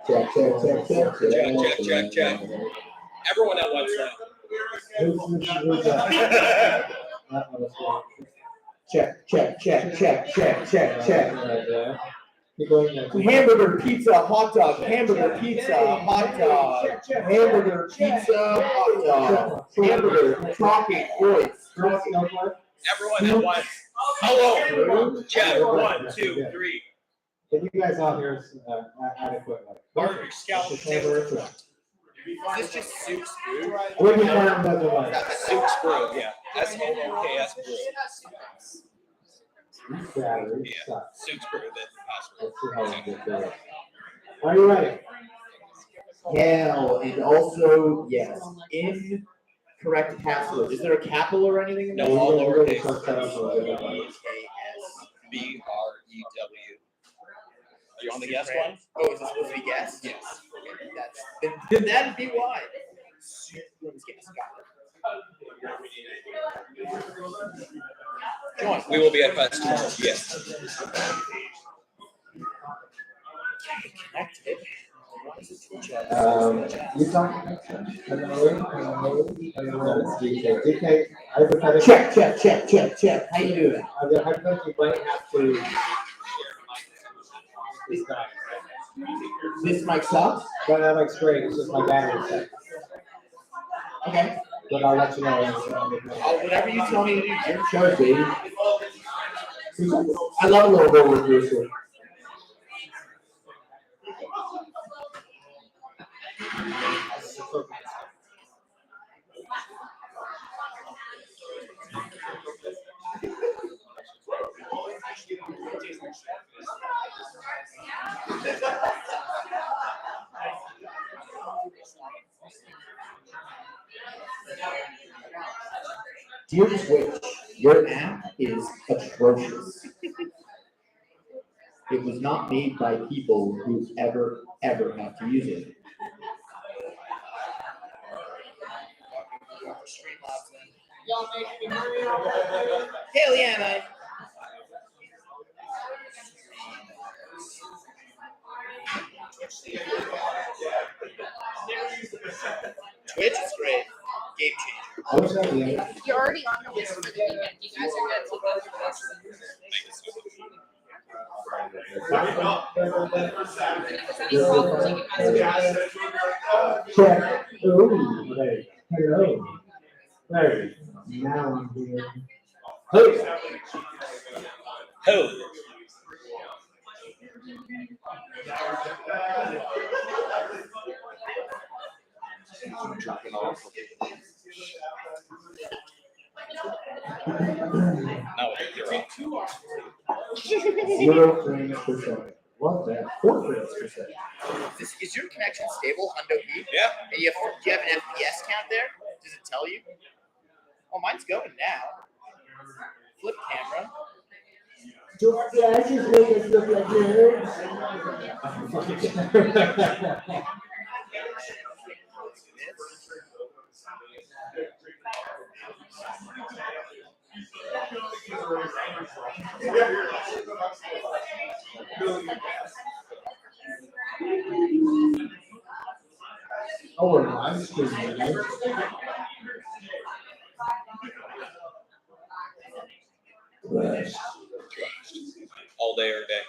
Check. Everyone at once now. Check. Hamburger, pizza, hot dog. Hamburger, pizza, hot dog. Hamburger, pizza, hot dog. Hamburger, talking, voice. Everyone at once. Hello. Check. 1, 2, 3. Can you guys all hear adequate? Barbecue scallop potato. Is this just soup brew? Soup brew, yeah. SOOKS brew. Yeah. Soup brew, that's the password. Are you ready? Hell, and also, yes, incorrect password. Is there a capital or anything? No, all lowercase. BREW. Are you on the guest one? Oh, is this supposed to be guest? Yes. Then that'd be why. Join. We will be at Fest tomorrow. Yes. Connected. You talking? Dekay, Check. How you doing? hypothetically might have to. This mic sucks? But that looks great. It's just my battery set. Okay. But I'll let you know. Whatever you tell me to do, your show, baby. I love a little roller coaster. Dear Twitch, your app is atrocious. It was not made by people who ever have to use it. Hell yeah, man. Twitch is great. Game changer. You're already on the list for the weekend. You guys are good to go through this. If there's any problems, you can message us. Check. Ooh, there. Hello. There. Now I'm here. Hey. Who? Dropping off. No, you're up. 0 frames per second. What's that? 4 frames per second. Is your connection stable, Hundo P? Yeah. And do you have an FPS count there? Does it tell you? Oh, mine's going now. Flip camera. Your flashes make us look like nerds. Oh, we're live streaming, right? All day or day.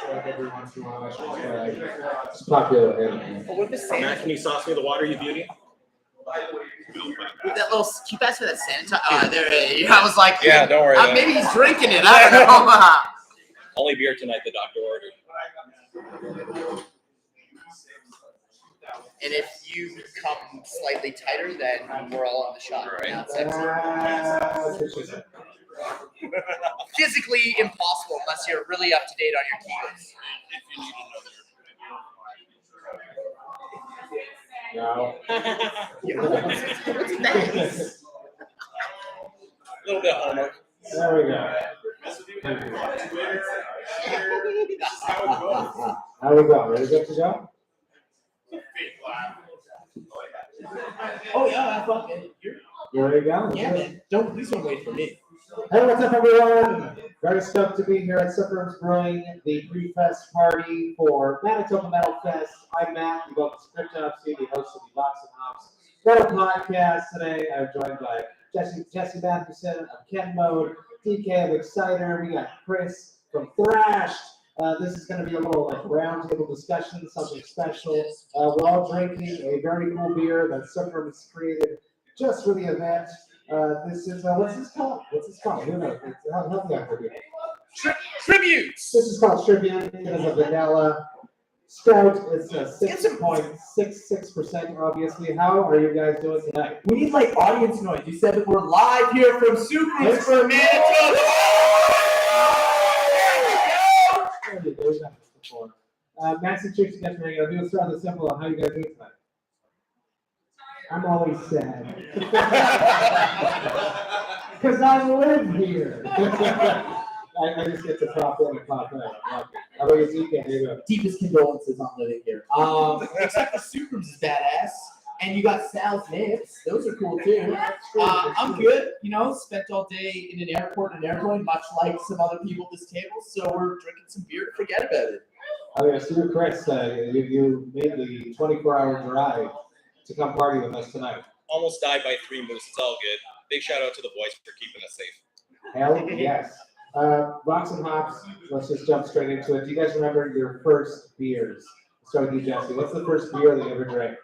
Every once in a while, it's popular. Oh, what the sand? Matt, can you sauce me the water, you beauty? With that little, keep asking for that sanitizer. There, I was like, Yeah, don't worry. maybe he's drinking it. I don't know. Only beer tonight, the doctor ordered. And if you come slightly tighter, then we're all on the shot. Right. Now, physically impossible unless you're really up to date on your keywords. If you need another. No. What's next? A little bit of homework. There we go. How we go? Ready to go? Oh yeah, fucking. There you go. Yeah, man. Please don't wait for me. Hey, what's up, everyone? Very stoked to be here at Suburbs Brewing, the pre-fest party for Manitoba Metalfest. I'm Matt, the VOX CRYPTOPSY, the host of the VOX and HOPS Metal Podcast. Today, I'm joined by Jesse Matthewson of Ken Mode, Dekay of Exciter. We got Chris from Thrashed. This is going to be a little like roundtable discussion, something special. We're all drinking a very cool beer that Suburbs created just for the event. This is what's this called? Who knows? Help me out here. Tributes. This is called Tribute. It is a vanilla stout. It's a 6.66%. Obviously, how are you guys doing tonight? We need like audience noise. You said that we're live here from Sucrose for Manitoba. We've done this before. Massachusetts, guys, we're gonna do a start with simple. How you guys doing tonight? I'm always sad. Because I live here. I just get to pop in and pop out. How about you, Dekay? There you go. Deepest condolences on living here. Except for Sucrose is badass. And you got Sal's Nips. Those are cool too. I'm good. You know, spent all day in an airport and airplane, much like some other people at this table. So we're drinking some beer to forget about it. Oh, yeah, so Chris, you made the 24-hour drive to come party with us tonight. Almost died by 3 moose. It's all good. Big shout out to the boys for keeping us safe. Hell yes. VOX and HOPS, let's just jump straight into it. Do you guys remember your first beers? Start with you, Jesse. What's the first beer that you ever drank?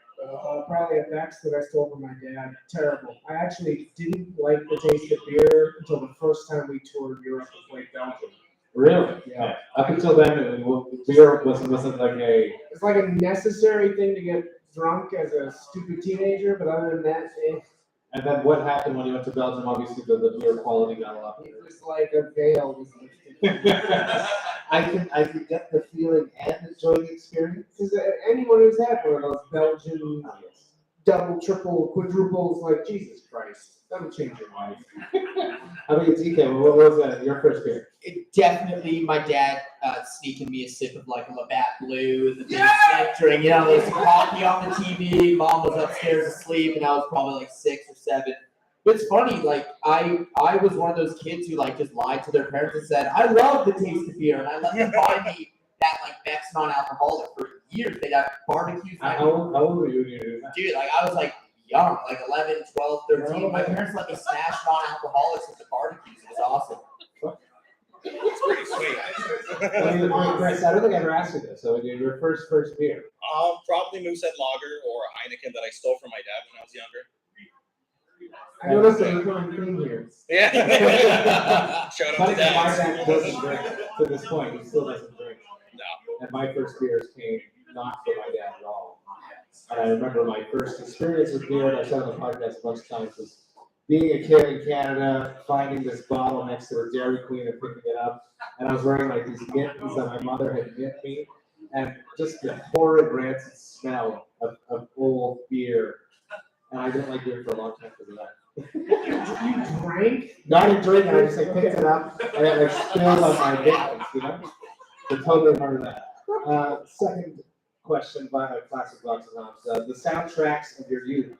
Probably a Vex that I stole from my dad. Terrible. I actually didn't like the taste of beer until the first time we toured Europe and played Belgium. Really? Yeah. Up until then, beer wasn't like a... It's like a necessary thing to get drunk as a stupid teenager, but other than that, And then what happened when you went to Belgium? Obviously, the beer quality got a lot it better. was like a veil was lifted. I can get the feeling and enjoy the experience. Because anyone who's had one of those Belgian double, triple, quadruples, like Jesus Christ, that'll change your life. How about you, Dekay? What was that? Your first beer? It definitely my dad sneaking me a sip of like a Labatt Blue in the basement during, you know, there's hockey on the TV. Mom was upstairs asleep, and I was probably like 6 or 7. But it's funny, like I was one of those kids who like just lied to their parents and said, I love the taste of beer, and I let them buy me that like Beck's non-alcoholic for years. They got barbecues. How old were you when you did that? Dude, like I was like young, like 11, 12, 13. My parents let me smash non-alcoholics at the barbecues. It was awesome. It's pretty sweet. Chris, I don't think I ever asked you this. So your first beer? Probably Moosehead Lager or a Heineken that I stole from my dad when I was younger. I noticed a recurring theme here. Yeah. Shout out Funny to that my dad. dad doesn't drink to this point. He still doesn't drink. No. And my first beers came not from my dad at all. And I remember my first experience with beer, and I said on the podcast a bunch of times, was being a kid in Canada, finding this bottle next to a Dairy Queen and picking it up. And I was wearing like these mittens that my mother had knit me. And just the horrid rancid smell of old beer. And I didn't like beer for a long time because of that. You drank? No, I didn't drink it, I just like picked it up and it like spilled on my mittens, you know? So totally remember that. Second question by a classic VOX and HOPS. The soundtracks of your youth,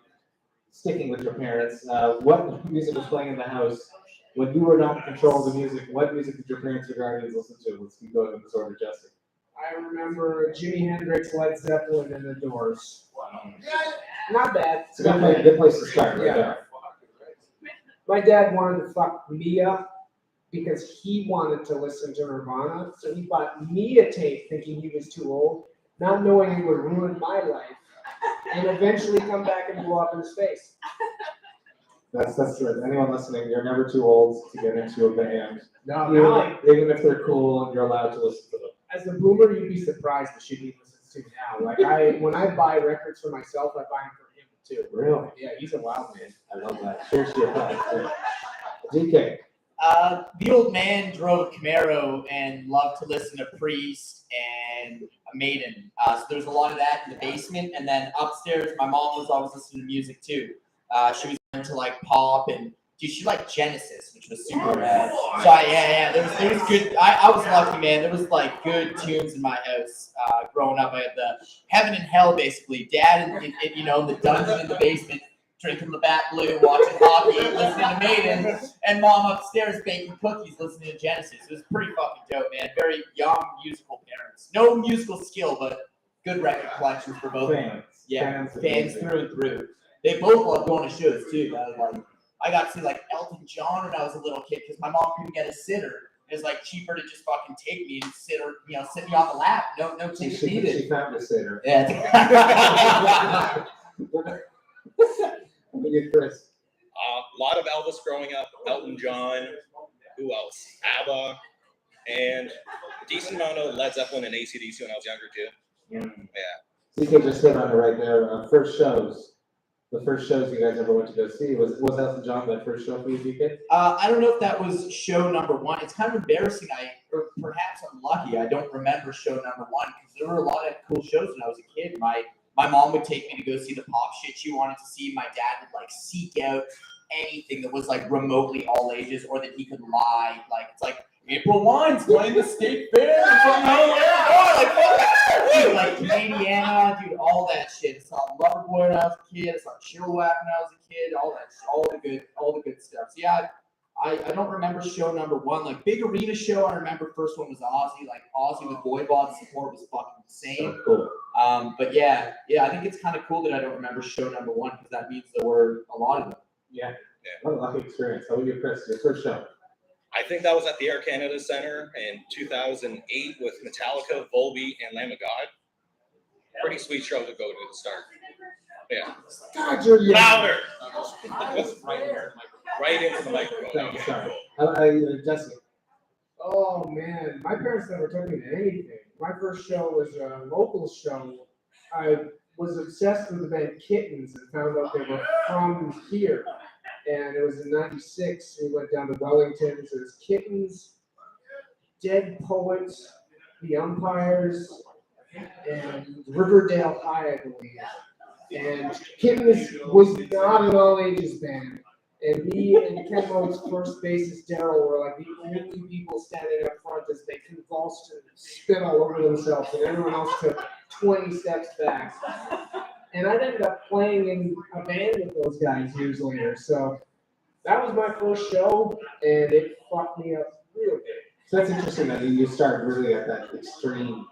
sticking with your parents, what music was playing in the house when you were not in control of the music? What music did your parents or guardians listen to? Let's keep going in this order, Jesse. I remember Jimi Hendrix, Led Zeppelin, and The Doors. Not bad. It's a good place to start, right there. My dad wanted to fuck me up because he wanted to listen to Nirvana, so he bought me a tape thinking he was too old, not knowing it would ruin my life, and eventually come back and blow up in his face. That's true. Anyone listening, you're never too old to get into a band. No, Even if they're cool and you're allowed to listen to them. as a boomer, you'd be surprised the shit he listens to now. Like when I buy records for myself, I buy them for him too. Really? Yeah, he's a wild man. I love that. Cheers to your thoughts. Dekay. The old man drove a Camaro and loved to listen to Priest and Maiden. So there's a lot of that in the basement. And then upstairs, my mom was always listening to music too. She was into like pop and Dude, she liked Genesis, which was super rad. So there was good. I was lucky, man. There was like good tunes in my house growing up. I had the Heaven and Hell, basically. Dad in the dungeon in the basement, drinking Labatt Blue, watching hockey, listening to Maiden, and Mom upstairs baking cookies, listening to Genesis. It was pretty fucking dope, man. Very young musical parents. No musical skill, but good record collections for both. Fans. Yeah, fans through and through. They both love going to shows too. I got to see like Elton John when I was a little kid because my mom couldn't get a sitter. It was like cheaper to just fucking take me and sit me on the lap. No ticket needed. She found a sitter. Yeah. What about you, Chris? A lot of Elvis growing up, Elton John, who else? ABBA, and a decent amount of Led Zeppelin and AC/DC when I was younger too. Yeah. CK just hit on it right there. The first shows you guys ever went to go see, was Elton John that first show for you, DK? I don't know if that was show number one. It's kind of embarrassing. Or perhaps I'm lucky. I don't remember show number one because there were a lot of cool shows when I was a kid. My mom would take me to go see the pop shit she wanted to see. My dad would like seek out anything that was like remotely all ages or that he could lie. Like it's like April Wine's playing the state fair from like Canadiana, dude, all that shit. I saw Loverboy when I was a kid. I saw Chillwack when I was a kid. All the good stuff. So yeah, I don't remember show number one. Like big arena show, I remember first one was Ozzy. Like Ozzy with Voivod support was fucking insane. So cool. But yeah, I think it's kind of cool that I don't remember show number one because that means there were a lot of them. Yeah. What a lucky experience. How about you, Chris? Your first show? I think that was at the Air Canada Centre in 2008 with Metallica, Volbeat, and Lamb of God. Pretty sweet show to go to the start. Yeah. God, you're young. Louder! Right Right into the microphone. Thank you, Okay, sorry. cool. Jesse. Oh man, my parents never took me to anything. My first show was a local show. I was obsessed with the band Kittens and found out they were from here. And it was in '96. We went down to Wellington. So it was Kittens, Dead Poets, The Umpires, and Riverdale High, I believe. And Kittens was not an all ages band. And me and Ken Mo's first bassist Daryl were like the only people standing up front as they convulsed and spit all over themselves, and everyone else took 20 steps back. And I ended up playing in a band with those guys years later. So that was my first show, and it fucked me up real good. So that's interesting that you start really at that extreme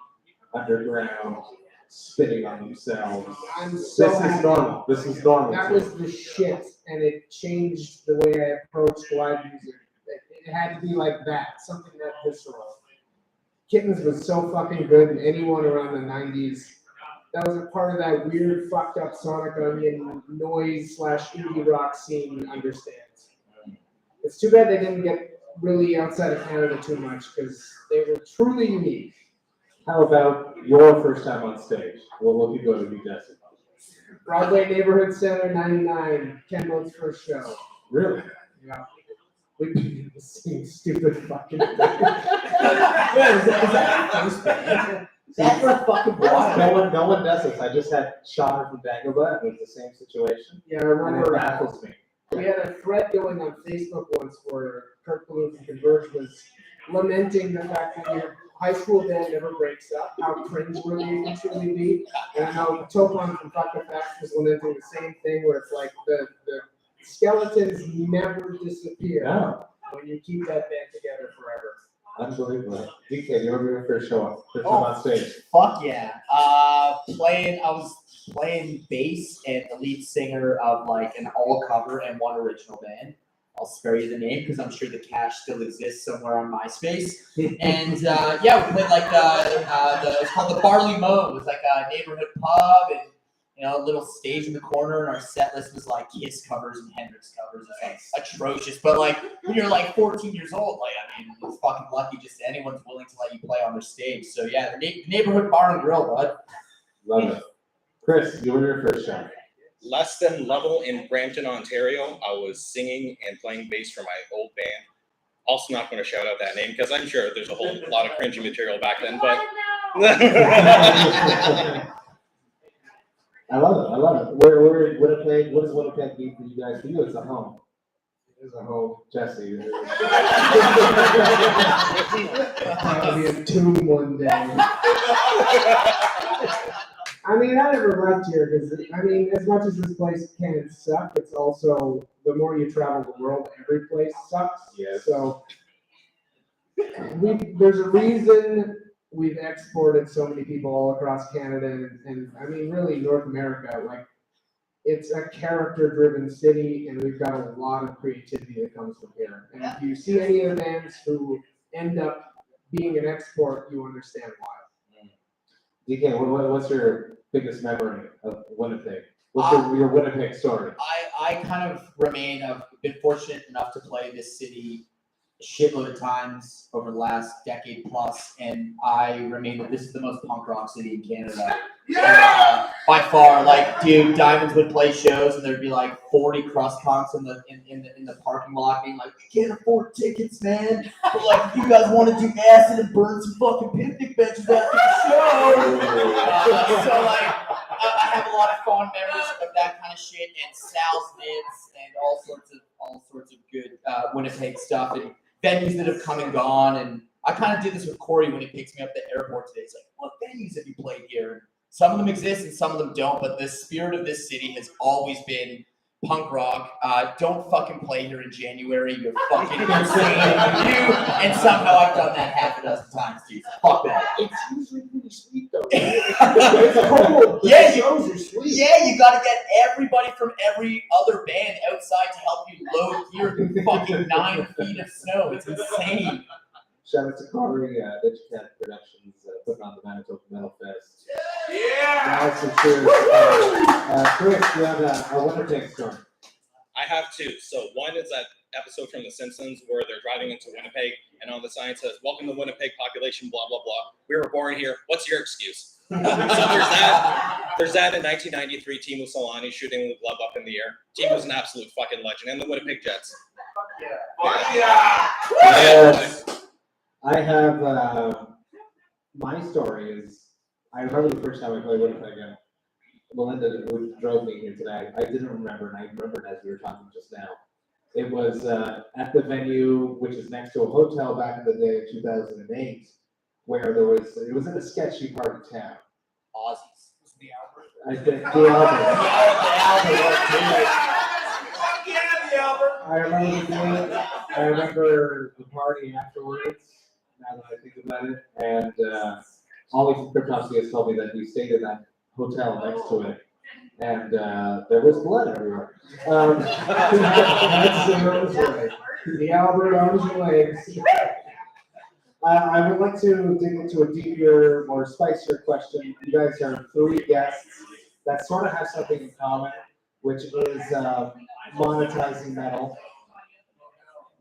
underground spitting on themselves. I'm so This is happy. normal. This is normal. That was the shit, and it changed the way I approached live music. It had to be like that, something that visceral. Kittens was so fucking good, and anyone around the 90s that was a part of that weird, fucked up Sonic Onion noise / indie rock scene understands. It's too bad they didn't get really outside of Canada too much, because they were truly unique. How about your first time on stage? We'll keep going with you, Jesse. Broadway Neighborhood Center, 99, Ken Mo's first show. Really? Yeah. We did the same stupid fucking thing. Is that first band? That's for fucking wild. No one does this. I just had Sean from Dagobah, and it was the same situation. Yeah, I And it remember baffles me. we had a thread going on Facebook once where Kurt Ballou from Converge was lamenting the fact that your high school band never breaks up, how cringeworthy it can truly be. And I know Topon from Fuck the Facts was lamenting the same thing where it's like the skeletons never disappear No. when you keep that band together forever. Unbelievable. DK, you were your first show first time on stage. Fuck yeah. I was playing bass and the lead singer of like an all cover and one original band. I'll spare you the name because I'm sure the cache still exists somewhere on MySpace. And yeah, we played like it's called the Barley Mow. It was like a neighborhood pub and a little stage in the corner, and our set list was like Kiss covers and Hendrix covers. It's like atrocious. But like when you're like 14 years old, like I mean, it's fucking lucky just anyone's willing to let you play on their stage. So yeah, the neighborhood bar and grill, bud. Love it. Chris, you were your first show. Less than level in Brampton, Ontario. I was singing and playing bass for my old band. Also not going to shout out that name because I'm sure there's a whole lot of cringy material back then, but I love it. Where Winnipeg, what does Winnipeg mean for you guys? For you, it's a home. as a home. Jesse. I'll be a tomb one day. I mean, I never left here because, I mean, as much as this place can suck, it's also, the more you travel the world, every place sucks. Yeah. So, there's a reason we've exported so many people all across Canada and I mean, really North America. Like, it's a character-driven city, and we've got a lot of creativity that comes from here. And if you see any of the bands who end up being an export, you understand why. DK, what's your biggest memory of Winnipeg? What's your Winnipeg story? I kind of remain, I've been fortunate enough to play this city a shitload of times over the last decade plus, and I remain that this is the most punk rock city in Canada. By far, like, dude, Diamonds would play shows and there'd be like 40 crust punks in the parking lot being like, we can't afford tickets, man. But like, if you guys want to do acid and burn some fucking picnic benches after the show. So like, I have a lot of fond memories of that kind of shit and Sal's Nibs and all sorts of good Winnipeg stuff and venues that have come and gone. And I kind of do this with Corey when he picks me up at the airport today. He's like, what venues have you played here? Some of them exist and some of them don't, but the spirit of this city has always been punk rock. Don't fucking play here in January. You're fucking insane. And somehow I've done that half a dozen times, dude. Fuck that. It's usually pretty sweet though. It's cold. Yeah, shows are sweet. Yeah, you gotta get everybody from every other band outside to help you load gear through fucking 9 feet of snow. It's insane. Shout out to Corey, Dekay Productions, putting on the Manitoba Metalfest. Yeah! Nice and cheers. Chris, you have a Winnipeg story. I have two. So one is that episode from The Simpsons where they're driving into Winnipeg and on the sign says, "Welcome to Winnipeg population, blah, blah, blah. We were born here. What's your excuse?" So there's that in 1993, Timo Solani shooting the glove up in the air. Timo's an absolute fucking legend. And the Winnipeg Jets. Yes. I have, my story is, I remember the first time I played Winnipeg, and Melinda, who drove me here today, I didn't remember, and I remembered as we were talking just now. It was at the venue, which is next to a hotel back in the day of 2008, where it was in a sketchy part of town. Aussies. I think the Albert. I remember the day, I remember the party afterwards, now that I think about it, and Ollie from CRYPTOPSY has told me that he stayed in that hotel next to it, and there was blood everywhere. That's the Rose way. The Albert arms and legs. I would like to dig into a deeper, more spicier question. You guys are 3 guests that sort of have something in common, which is monetizing metal.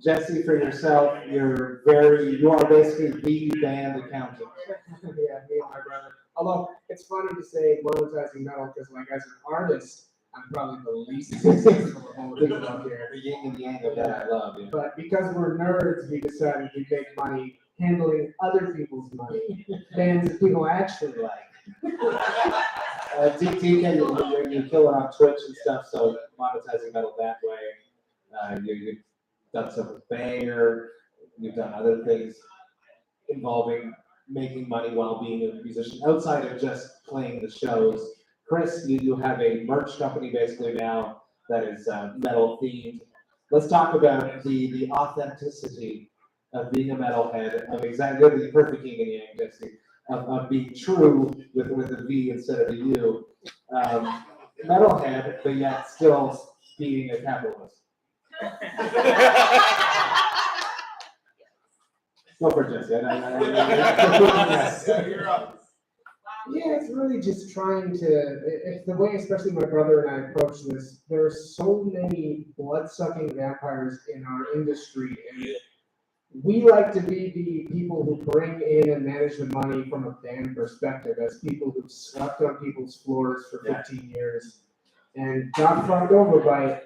Jesse, for yourself, you are basically the band accountant. Yeah, me and my brother. Although it's funny to say monetizing metal because, like, as an artist, I'm probably the least successful of all the people out here. The yin and yang of that I love. Yeah. But because we're nerds, we decided we make money handling other people's money, bands that people actually like. DK, you kill it on Twitch and stuff, so monetizing metal that way. You've done stuff with Banger, you've done other things involving making money while being a musician, outside of just playing the shows. Chris, you have a merch company basically now that is metal themed. Let's talk about the authenticity of being a metalhead, of exactly the perfect yin and yang, Jesse, of being true with a V instead of a U. Metalhead, but yet still being a capitalist. Go for it, Jesse. Yeah, it's really just trying to, it's the way, especially my brother and I approach this. There are so many blood-sucking vampires in our industry, and we like to be the people who bring in and manage the money from a band perspective, as people who've slept on people's floors for 15 years and got fucked over by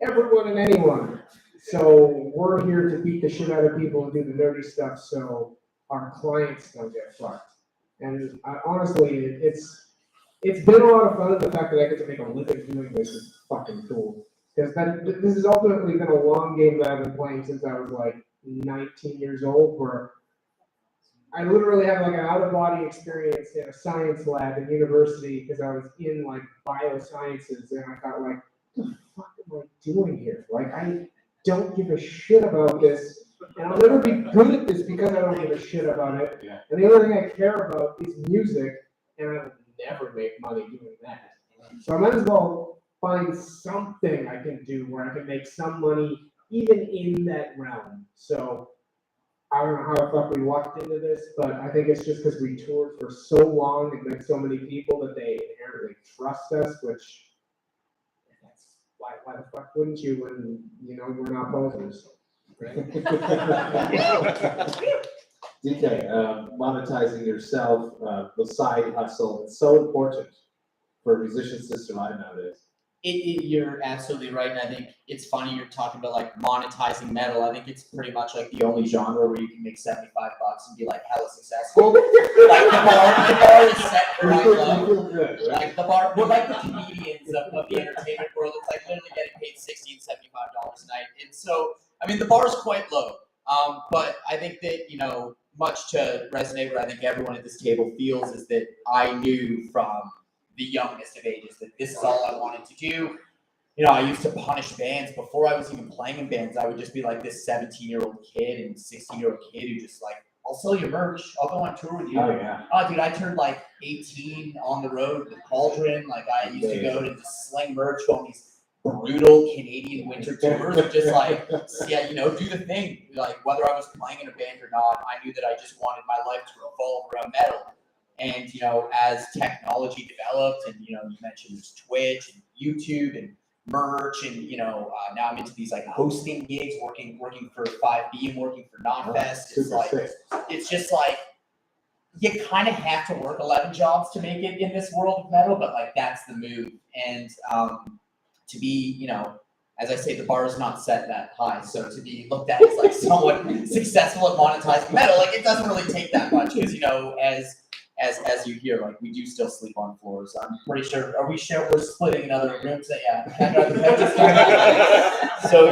everyone and anyone. So we're here to beat the shit out of people and do the nerdy stuff so our clients don't get fucked. And honestly, it's been a lot of fun. The fact that I get to make a living doing this is fucking cool. Because this has ultimately been a long game that I've been playing since I was like 19 years old, where I literally have like an out-of-body experience in a science lab in university because I was in like biosciences, and I thought like, what the fuck am I doing here? Like, I don't give a shit about this, and I'll never be good at this because I don't give a shit about it. Yeah. And the only thing I care about is music, and I would never make money doing that. So I might as well find something I can do where I can make some money even in that realm. So I don't know how the fuck we walked into this, but I think it's just because we toured for so long and met so many people that they inherently trust us, which that's why the fuck wouldn't you when you know we're not posers, right? DK, monetizing yourself, the side hustle, it's so important for musicians to survive nowadays. You're absolutely right, and I think it's funny you're talking about like monetizing metal. I think it's pretty much like the only genre where you can make $75 and be like hella successful. Like the bar is set right low. Feel good, right? Like the bar, we're like the comedians of the entertainment world. It's like literally getting paid $60 and $75 a night, and so I mean the bar is quite low. But I think that much to resonate what I think everyone at this table feels is that I knew from the youngest of ages that this is all I wanted to do. I used to punish bands before I was even playing in bands. I would just be like this 17-year-old kid and 16-year-old kid who just like, I'll sell your merch. I'll go on tour with you. Oh, yeah. Oh, dude, I turned like 18 on the road with Cauldron. Like I used to go to just sling merch, go on these brutal Canadian winter tours, and just like, do the thing. Like whether I was playing in a band or not, I knew that I just wanted my life to revolve around metal. And as technology developed, and you mentioned there's Twitch and YouTube and merch, and now I'm into these like hosting gigs, working for 5B and working for Notfest. It's just like you kind of have to work 11 jobs to make it in this world of metal, but like that's the move. And to be, as I say, the bar is not set that high. So to be looked at as like somewhat successful at monetizing metal, like it doesn't really take that much because as you hear, like we do still sleep on floors. I'm pretty sure. We're splitting another room. So yeah. So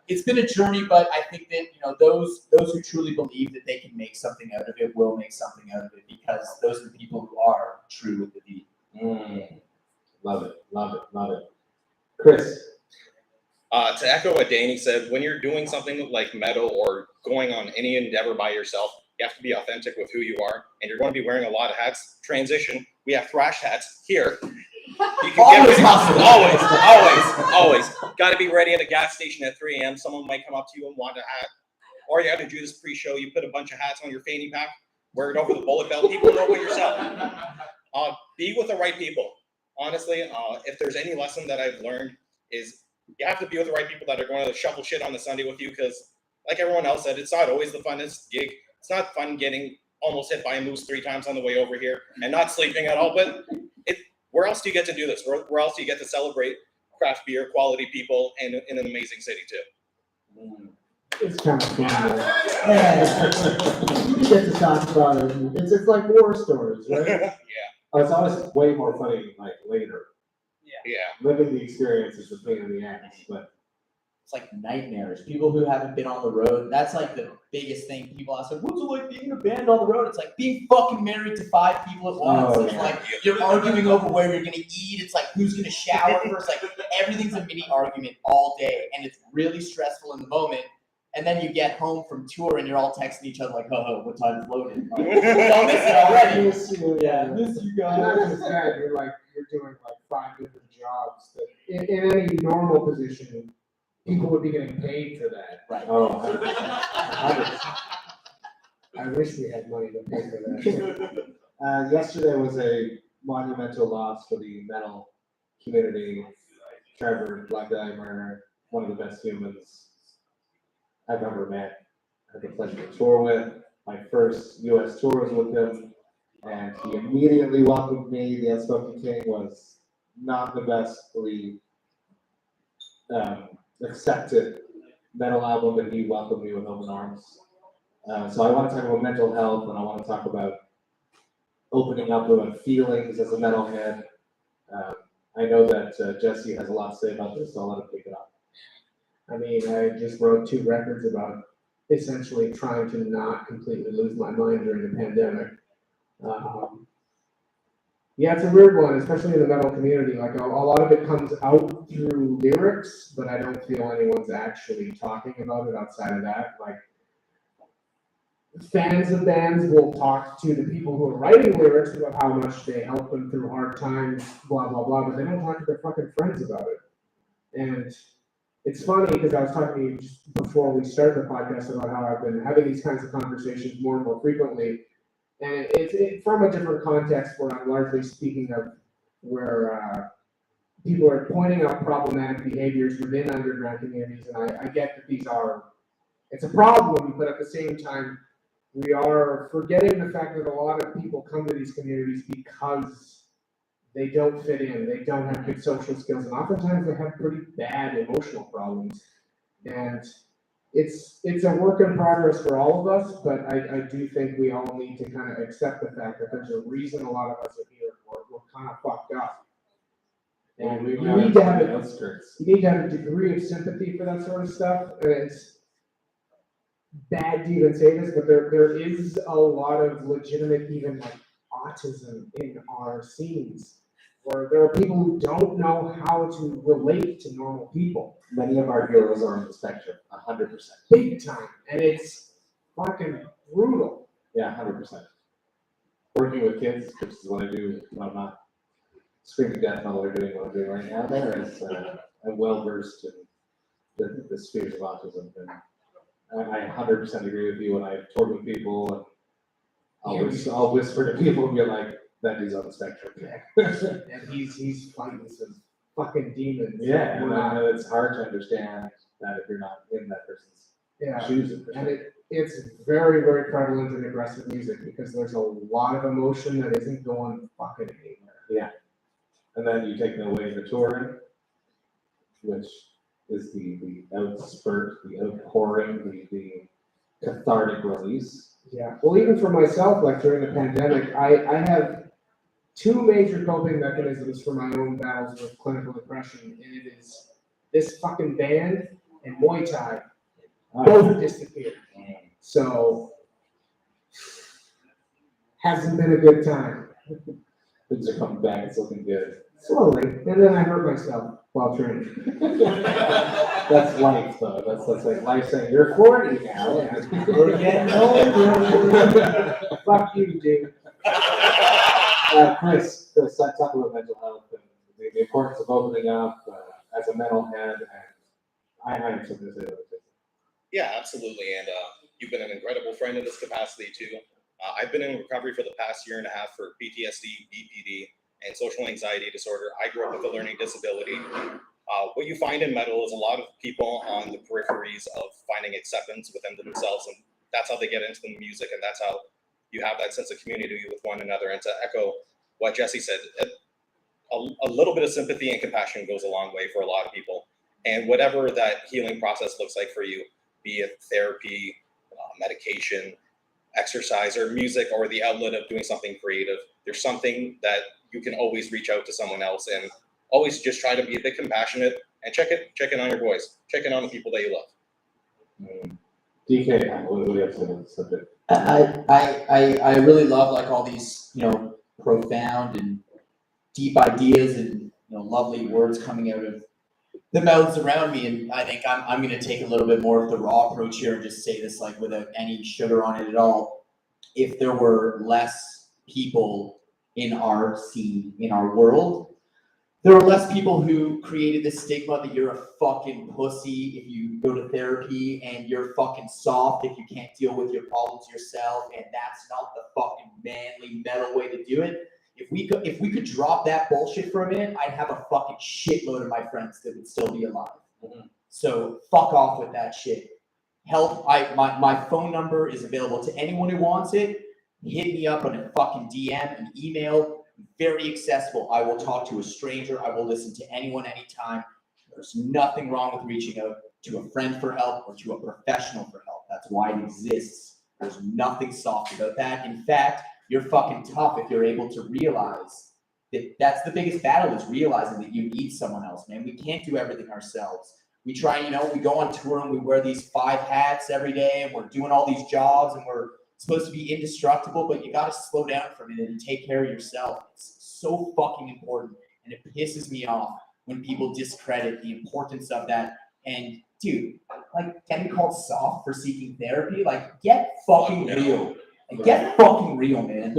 it's been a journey, but I think that those who truly believe that they can make something out of it will make something out of it because those are the people who are true with the beat. Love it. Chris. To echo what Danny said, when you're doing something like metal or going on any endeavor by yourself, you have to be authentic with who you are, and you're going to be wearing a lot of hats. Transition. We have thrash hats here. You can always. Got to be ready at a gas station at 3 a.m. Someone might come up to you and want a hat. Or you have to do this pre-show. You put a bunch of hats on your fanny pack, wear it over the bullet belt. People know what you're selling. Be with the right people. Honestly, if there's any lesson that I've learned is you have to be with the right people that are going to shovel shit on the Sunday with you because, like everyone else said, it's not always the funnest gig. It's not fun getting almost hit by a moose 3 times on the way over here and not sleeping at all. But where else do you get to do this? Where else do you get to celebrate craft beer, quality people, and in an amazing city too? It's kind of fun. Yeah. You get to talk about it. It's like war stories, right? Yeah. Oh, it's always way more funny like later. Yeah. Living the experience is a pain in the ass, but it's like nightmares. People who haven't been on the road, that's like the biggest thing. People ask, like, what's it like being in a band on the road? It's like being fucking married to 5 people at once. It's like you're arguing over where you're gonna eat. It's like who's gonna shower first. Like everything's a mini argument all day, and it's really stressful in the moment. And then you get home from tour and you're all texting each other like, "Oh, what time is loaded?" Like, y'all miss it already. miss you, Yeah, miss you guys. Not just that, you're doing like 5 different jobs that in any normal position, people would be getting paid for that. Right. Oh, I wish we had money to pay for that. yesterday was a monumental loss for the metal community. Trevor, Black Dahlia Murder, one of the best humans I've ever met. I had the pleasure to tour with. My first U.S. tour was with him, and he immediately welcomed me. The Unspoken King was not the bestly accepted metal album, but he welcomed me with open arms. So I want to talk about mental health, and I want to talk about opening up about feelings as a metalhead. I know that Jesse has a lot to say about this, so I'll let him pick it up. I mean, I just wrote 2 records about essentially trying to not completely lose my mind during the pandemic. Yeah, it's a weird one, especially in the metal community. Like a lot of it comes out through lyrics, but I don't feel anyone's actually talking about it outside of that. Like fans of bands will talk to the people who are writing lyrics about how much they help them through hard times, blah blah blah, but they don't talk to their fucking friends about it. And it's funny because I was talking to you just before we started the podcast about how I've been having these kinds of conversations more and more frequently. And it's from a different context where I'm largely speaking of where people are pointing out problematic behaviors within underground communities. And I get that it's a problem, but at the same time, we are forgetting the fact that a lot of people come to these communities because they don't fit in, they don't have good social skills, and oftentimes they have pretty bad emotional problems. And it's a work in progress for all of us, but I do think we all need to kind of accept the fact that there's a reason a lot of us are here. We're kind of fucked up. And you need to have a degree of sympathy for that sort of stuff. And it's bad to even say this, but there is a lot of legitimate, even like autism in our scenes, where there are people who don't know how to relate to normal people. Many of our heroes are on the spectrum, 100%. Big time. And it's fucking brutal. Yeah, 100%. Working with kids, which is what I do when I'm not screaming death on what I'm doing right now, there is I'm well versed in the spheres of autism. And I 100% agree with you when I talk with people, and I'll whisper to people and be like, that dude's on the spectrum. And he's fighting some fucking demons. Yeah, and it's hard to understand that if you're not in that person's shoes. And it's very, very prevalent in aggressive music because there's a lot of emotion that isn't going fucking anywhere. Yeah. And then you take it away the touring, which is the outspurt, the outpouring, the cathartic release. Yeah. Well, even for myself, like during the pandemic, I have 2 major coping mechanisms for my own battles with clinical depression, and it is this fucking band and Muay Thai. Both disappeared. So, hasn't been a good time. Things are coming back, it's looking good. Slowly. And then I hurt myself while training. That's life, though. That's like life saying, you're 40 now. We're getting older. Fuck you, dude. Chris, talk about mental health and the importance of opening up as a metalhead, and I have something to say about it. Yeah, absolutely. And you've been an incredible friend in this capacity too. I've been in recovery for the past year and a half for PTSD, BPD, and social anxiety disorder. I grew up with a learning disability. What you find in metal is a lot of people on the peripheries of finding acceptance within themselves, and that's how they get into the music, and that's how you have that sense of community with one another. And to echo what Jesse said, a little bit of sympathy and compassion goes a long way for a lot of people. And whatever that healing process looks like for you, be it therapy, medication, exercise, or music, or the outlet of doing something creative, there's something that you can always reach out to someone else, and always just try to be a bit compassionate and check in on your boys, check in on the people that you love. Dekay, what do you have to say about this subject? I really love like all these, profound and deep ideas and, lovely words coming out of the mouths around me. And I think I'm going to take a little bit more of the raw approach here and just say this like without any sugar on it at all. If there were less people in our scene, in our world, there are less people who created this stigma that you're a fucking pussy if you go to therapy, and you're fucking soft if you can't deal with your problems yourself, and that's not the fucking manly metal way to do it. If we could drop that bullshit for a minute, I'd have a fucking shitload of my friends that would still be alive. Mm-hmm. So fuck off with that shit. Help! My phone number is available to anyone who wants it. Hit me up on a fucking DM, an email. Very accessible. I will talk to a stranger. I will listen to anyone, anytime. There's nothing wrong with reaching out to a friend for help or to a professional for help. That's why it exists. There's nothing soft about that. In fact, you're fucking tough if you're able to realize That's the biggest battle, is realizing that you need someone else, man. We can't do everything ourselves. We try, we go on tour and we wear these 5 hats every day and we're doing all these jobs and we're supposed to be indestructible, but you got to slow down for a minute and take care of yourself. It's so fucking important. And it pisses me off when people discredit the importance of that. And dude, like, getting called soft for seeking therapy, like, get fucking real. Like, get fucking real, man.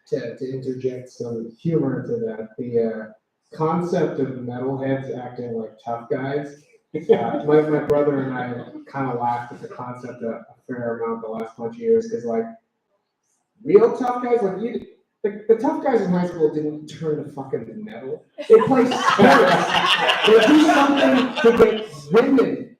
To interject some humor into that, the concept of metalheads acting like tough guys. My brother and I kind of laughed at the concept a fair amount the last bunch of years, because like real tough guys, like the tough guys in high school didn't turn to fucking metal. They play sports. They do something to get women.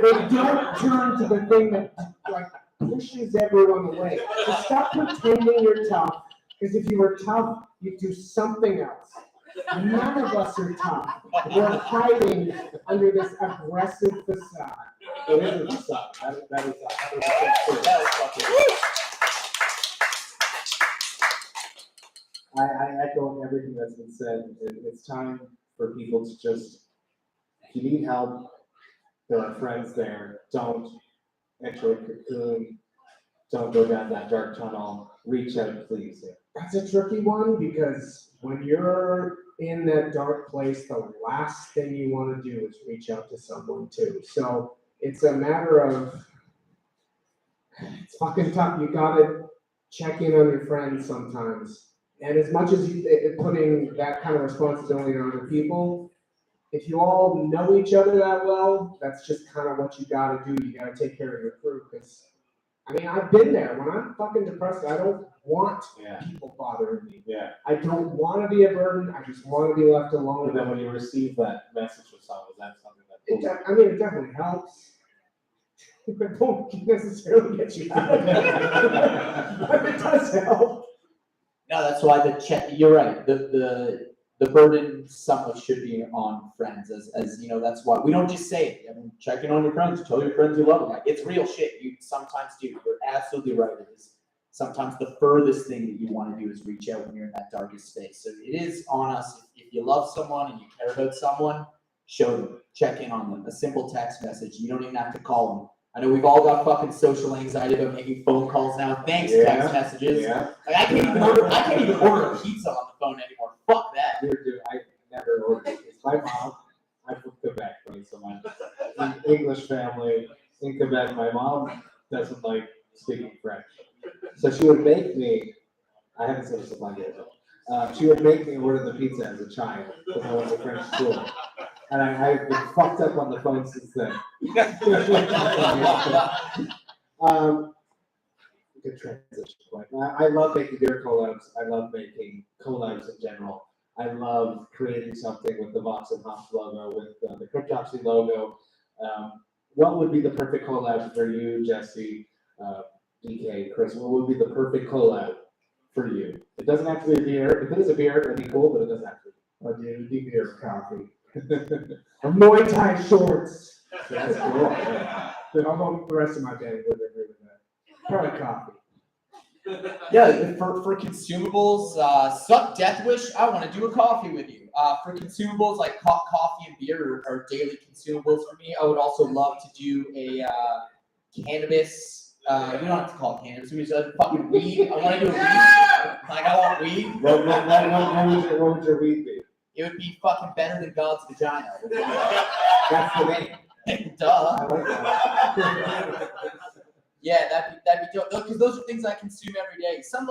They don't turn to the thing that like pushes everyone away. So stop pretending you're tough, because if you were tough, you'd do something else. None of us are tough. We're hiding under this aggressive facade. It is a facade. That is 100% true. I echo everything that's been said. It's time for people to just, if you need help, there are friends there. Don't enter a cocoon. Don't go down that dark tunnel. Reach out, please. That's a tricky one, because when you're in that dark place, the last thing you want to do is reach out to someone too. So it's a matter of, it's fucking tough. You gotta check in on your friends sometimes. And as much as you putting that kind of responsibility on other people, if you all know each other that well, that's just kind of what you gotta do. You gotta take care of your crew, because I mean, I've been there. When I'm fucking depressed, I don't want people bothering me. Yeah. I don't want to be a burden. I just want to be left alone. But then when you receive that message from someone, that's something that it definitely helps. It won't necessarily get you out of it, but it does help. No, that's why you're right. The burden somewhat should be on friends, as that's why we don't just say it. I mean, check in on your friends, tell your friends you love them. Like, it's real shit. You sometimes do. You're absolutely right. It is sometimes the furthest thing that you want to do is reach out when you're in that darkest space. So it is on us. If you love someone and you care about someone, show them, check in on them. A simple text message. You don't even have to call them. I know we've all got fucking social anxiety about making phone calls now. Thanks, text messages. Yeah. Like, I can't even order a pizza on the phone anymore. Fuck that. Dude, I never ordered it. My mom, I'm from Quebec, right? So my English family in Quebec, my mom doesn't like speaking French. So she would make me, I haven't said this in 5 years, she would make me order the pizza as a child because I went to French school. And I've been fucked up on the phone since then. Good transition point. I love making beer collabs. I love making collabs in general. I love creating something with the VOX and HOPS logo, with the CRYPTOPSY logo. What would be the perfect collab for you, Jesse, Dekay, Chris? What would be the perfect collab for you? It doesn't have to be a beer. If it is a beer, it'd be cool, but it doesn't have to be. Oh, dude, it'd be beer, coffee. Or Muay Thai shorts. That's cool. Although the rest of my band would agree with that. Probably coffee. Yeah, for consumables, suck Death Wish. I want to do a coffee with you. For consumables like coffee and beer are daily consumables for me. I would also love to do a cannabis. We don't have to call it cannabis. We just fucking weed. I want to do a weed. Like, I want weed. What would your weed be? It would be fucking better than God's vagina. That's the name. Duh. I like that. Yeah, that'd be dope. Because those are things I consume every day. Some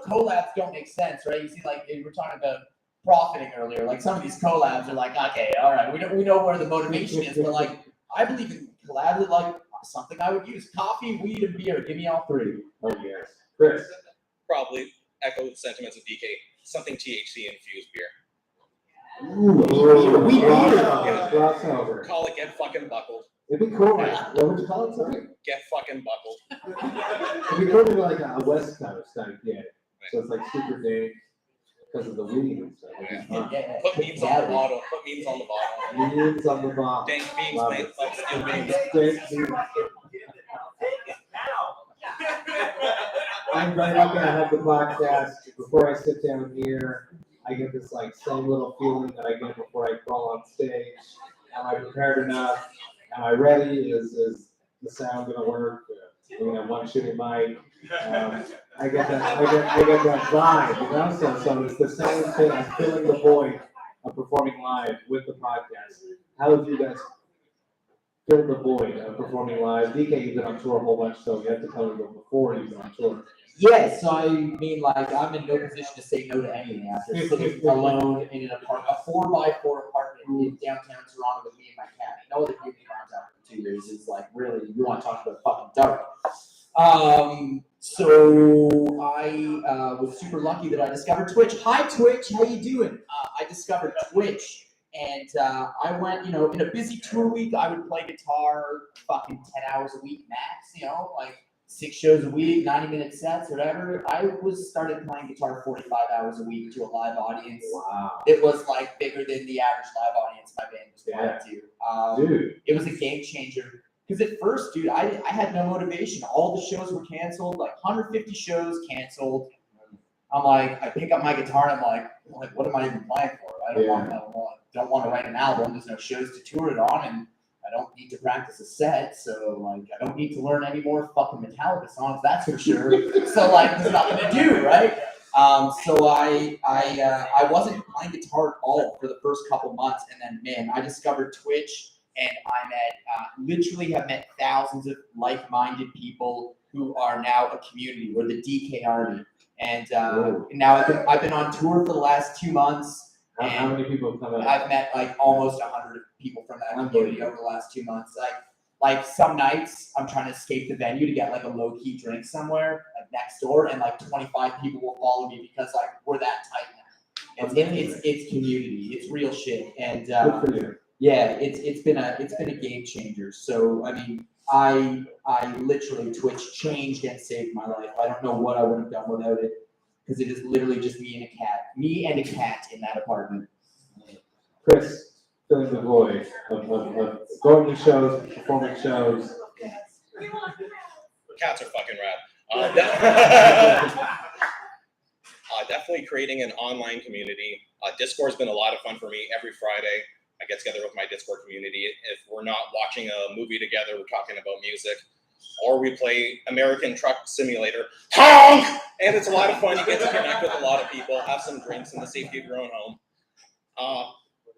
collabs don't make sense, right? You see, like we were talking about profiting earlier. Like some of these collabs are like, okay, all right, we know where the motivation is, but like I believe in collabs that like something I would use: coffee, weed, and beer. Give me all three. Oh yes, Chris. Probably echo the sentiments of Dekay. Something THC infused beer. Ooh, weed crossover. Call it Get Fucking Buckled. It'd be cool. Like, what would you call it? Sorry. Get Fucking Buckled. It'd be cool to be like a West Coast type, yeah. So it's like super dank because of the weed and stuff. Yeah. Put memes on the bottle. Put memes on the bottle. Memes on the bottom. Dank memes, Love man. it. Let's do memes. Dank memes. I'm very lucky I have the podcast. Before I sit down here, I get this like same little feeling that I get before I crawl on stage. Am I prepared enough? Am I ready? Is the sound gonna work? We're gonna have one shitty mic. I get that vibe, you know. So it's the same thing. I'm filling the void of performing live with the podcast. How would you guys fill the void of performing live? Dekay, you've been on tour a whole bunch, so you have to tell me before you've been on tour. Yeah, so I mean, like, I'm in no position to say no to anything after sitting alone in an apartment, a 4x4 apartment in downtown Toronto with me and my cat. No other human around town for 2 years is like, really, you want to talk about fucking dark. So I was super lucky that I discovered Twitch. Hi, Twitch, how you doing? I discovered Twitch, and I went, you know, in a busy tour week, I would play guitar fucking 10 hours a week max, you know, like 6 shows a week, 90-minute sets, whatever. I started playing guitar 45 hours a week to a live audience. Wow. It was like bigger than the average live audience my band was playing to. Dude. It was a game changer. Because at first, dude, I had no motivation. All the shows were canceled, like 150 shows canceled. I'm like, I pick up my guitar and I'm like, what am I even playing for? I don't want to write an album. There's no shows to tour it on, and I don't need to practice a set. So like, I don't need to learn any more fucking Metallica songs, that's for sure. So like, there's nothing to do, right? So I wasn't playing guitar at all for the first couple months, and then man, I discovered Twitch. And I literally have met thousands of like-minded people who are now a community. We're the Dekay Army. And now I've been on tour for the last 2 months. How many people have come out? I've met like almost 100 people from that community over the last 2 months. Like some nights I'm trying to escape the venue to get like a low-key drink somewhere, like next door, and like 25 people will follow me because like we're that tight now. It's community. It's real shit. And Good for you. yeah, it's been a game changer. So I mean, I literally Twitch changed and saved my life. I don't know what I would have done without it, because it is literally just me and a cat in that apartment. Chris, filling the void of going to shows, performing shows. Cats are fucking rad. Definitely creating an online community. Discord's been a lot of fun for me. Every Friday, I get together with my Discord community. If we're not watching a movie together, we're talking about music. Or we play American Truck Simulator. Honk! And it's a lot of fun. You get to connect with a lot of people, have some drinks in the safety of your own home.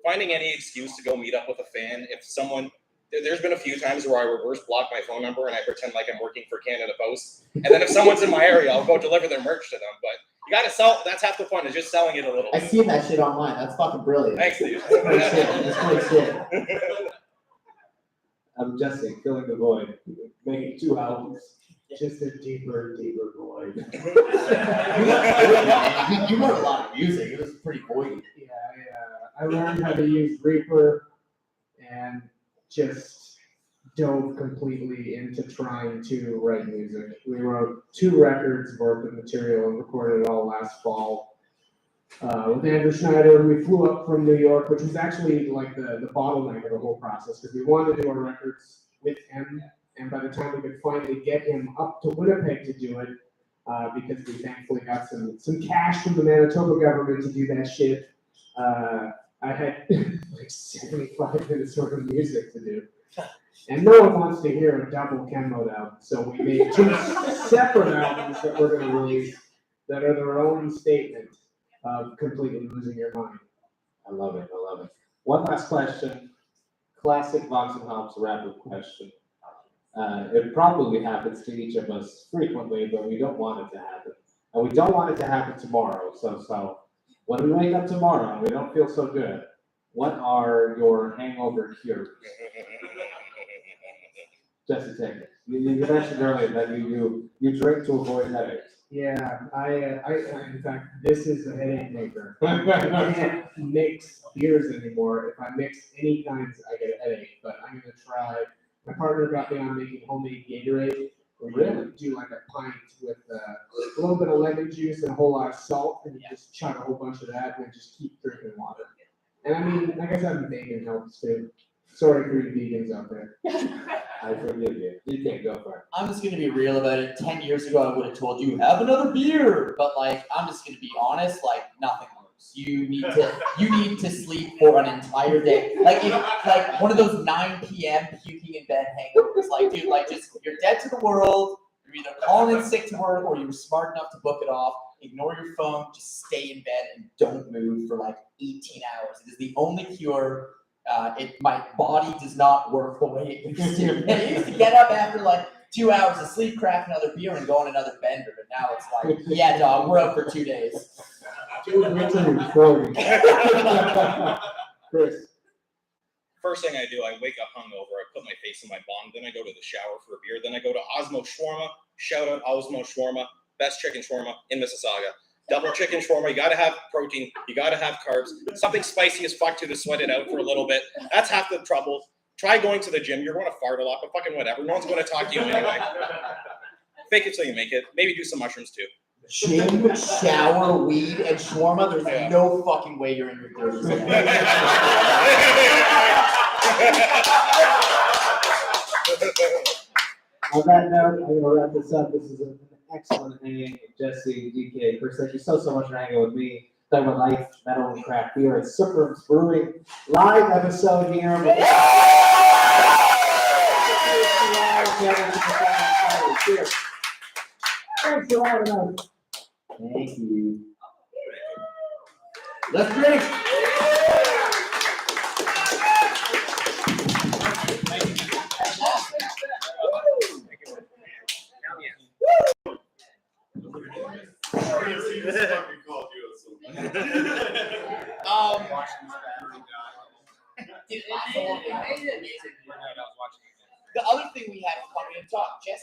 Finding any excuse to go meet up with a fan. If someone, there's been a few times where I reverse block my phone number and I pretend like I'm working for Canada Post. And then if someone's in my area, I'll go deliver their merch to them. But you gotta sell, that's half the fun, is just selling it a little. I've seen that shit online. That's fucking brilliant. Thanks, dude. That's great shit. That's great shit. I'm Jesse, filling the void, making 2 albums. Just a deeper, deeper void. You wrote a lot of music. It was pretty voidy. Yeah, I learned how to use Reaper and just dove completely into trying to write music. We wrote 2 records worth of material and recorded it all last fall. With Andrew Schneider, we flew up from New York, which was actually like the bottleneck of the whole process, because we wanted to do our records with him, and by the time we could finally get him up to Winnipeg to do it, because we thankfully got some cash from the Manitoba government to do that shit, I had like 75 minutes worth of music to do. And no one wants to hear a double Ken mode album, so we made 2 separate albums that we're going to release that are their own statement of completely losing your mind. I love it. One last question. Classic VOX and HOPS rapid question. It probably happens to each of us frequently, but we don't want it to happen. And we don't want it to happen tomorrow. So when we wake up tomorrow and we don't feel so good, what are your hangover cures? Jesse, take it. You mentioned earlier that you drink to avoid headaches. Yeah, I in fact, this is a headache maker. I can't mix beers anymore. If I mix any kinds, I get a headache. But I'm gonna try. My partner got me on making homemade Gatorade. Where you do like a pint with a little bit of lemon juice and a whole lot of salt, and you just chug a whole bunch of that, and then just keep drinking water. And I mean, I guess having bacon helps too. Sorry for you vegans out there. I forgive you. You can't go for it. I'm just gonna be real about it. 10 years ago, I would have told you have another beer, but like, I'm just gonna be honest. Like, nothing works. You need to sleep for an entire day. Like one of those 9 p.m. puking in bed hangovers. Like, dude, like just you're dead to the world. You're either calling in sick to work or you were smart enough to book it off. Ignore your phone. Just stay in bed and don't move for like 18 hours. It is the only cure. My body does not work the way it used to. I used to get up after like 2 hours of sleep, crack another beer, and go on another bender. But now it's like, yeah, dog, we're up for 2 days. Dude, wait till you're 40. Chris. First thing I do, I wake up hungover. I put my face in my bong. Then I go to the shower for a beer. Then I go to Osmo Shawarma. Shout out Osmo Shawarma, best chicken shawarma in Mississauga. Double chicken shawarma. You got to have protein. You got to have carbs. Something spicy as fuck to sweat it out for a little bit. That's half the trouble. Try going to the gym. You're going to fart a lot, but fucking whatever. No one's going to talk to you anyway. Fake it till you make it. Maybe do some mushrooms too. Gym, shower, weed, and shawarma. There's no fucking way you're in your 30s. On that note, I'm going to wrap this up. This is an excellent hang with Jesse, DK. Chris, thank you so much for hanging with me. Talking about life, metal, and craft beer at Suprem's Brewing. Live episode here. Cheers. Thanks for having us. Thank you. Let's drink. The other thing we had coming to talk, Jesse